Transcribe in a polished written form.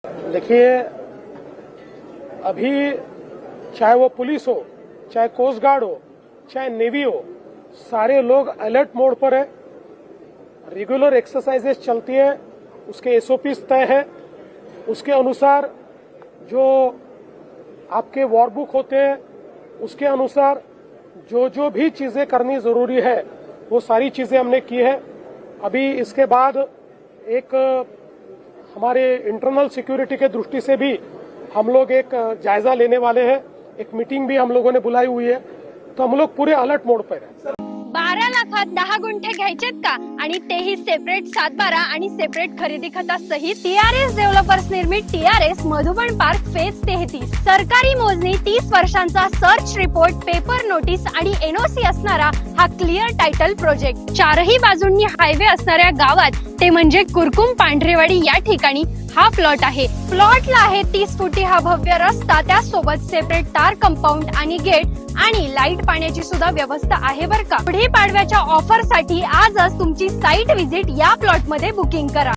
देखिए, अभी चाहे वो पुलिस हो, चाहे कोस्ट गार्ड हो, चाहे नेवी हो, सारे लोग अलर्ट मोड पर है। रेगुलर एक्सरसाइजेस चलती है, उसके एसओपीज तय है, उसके अनुसार जो आपके वॉरबुक होते हैं उसके अनुसार जो जो भी चीजें करनी जरूरी है वो सारी चीजें हमने की है। अभी इसके बाद एक हमारे इंटरनल सिक्योरिटी के दृष्टि से भी हम लोग एक जायजा लेने वाले हैं। एक मीटिंग भी हम लोगों ने बुलाई हुई है, तो हम लोग पूरे अलर्ट मोड पर हैं। 12 लाखात 10 गुंठे घ्यायचेत का आणि तेही सेपरेट 7/12 आणि सेपरेट खरेदी खतासहित टीआरएस डेव्हलपर्स निर्मित टीआरएस मधुबन पार्क फेज 33 सरकारी मोजणी 30 वर्षांचा सर्च रिपोर्ट पेपर नोटीस आणि एनओसी असणारा हा क्लिअर टायटल प्रोजेक्ट। चारही बाजूंनी हायवे असणाऱ्या गावात ते म्हणजे कुरकुम पांढरेवाडी या ठिकाणी हा प्लॉट आहे। प्लॉटला आहे 30 फुटी हा भव्य रस्ता, त्यासोबत सेपरेट तार कंपाऊंड आणि गेट आणि लाईट पाण्याची सुद्धा व्यवस्था आहे बरं का। पुढे पाडव्याच्या ऑफर साठी आजच तुमची साईट व्हिजिट या प्लॉट मध्ये बुकिंग करा।